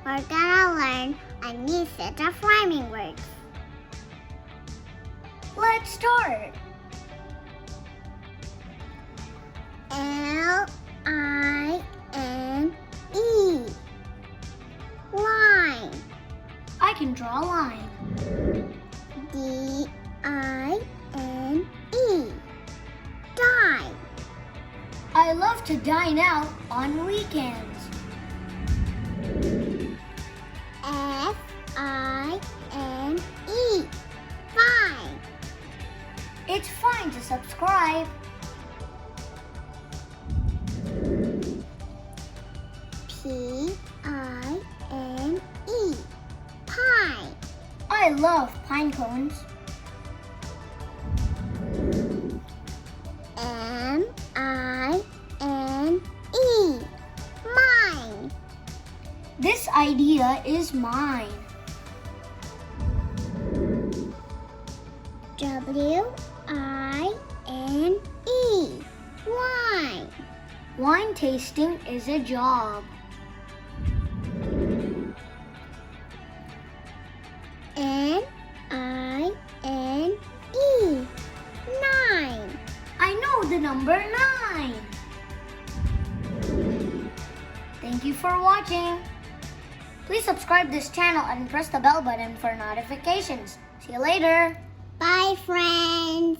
we're gonna learn a new set of rhyming words. Let's start. L-I-N-E. Line. I can draw a line. D-I-N-E. Dine. I love to dine out on weekends. F-I-N-E. Fine. It's fine to subscribe. P-I-N-E. Pine. I love pine cones. M-I-N-E. Mine. This idea is mine. W-I-N-E. Wine. Wine tasting is a job. N-I-N-E. Nine. I know the number 9. Thank you for watching. Please subscribe this channel and press the bell button for notifications. See you later. Bye, friends.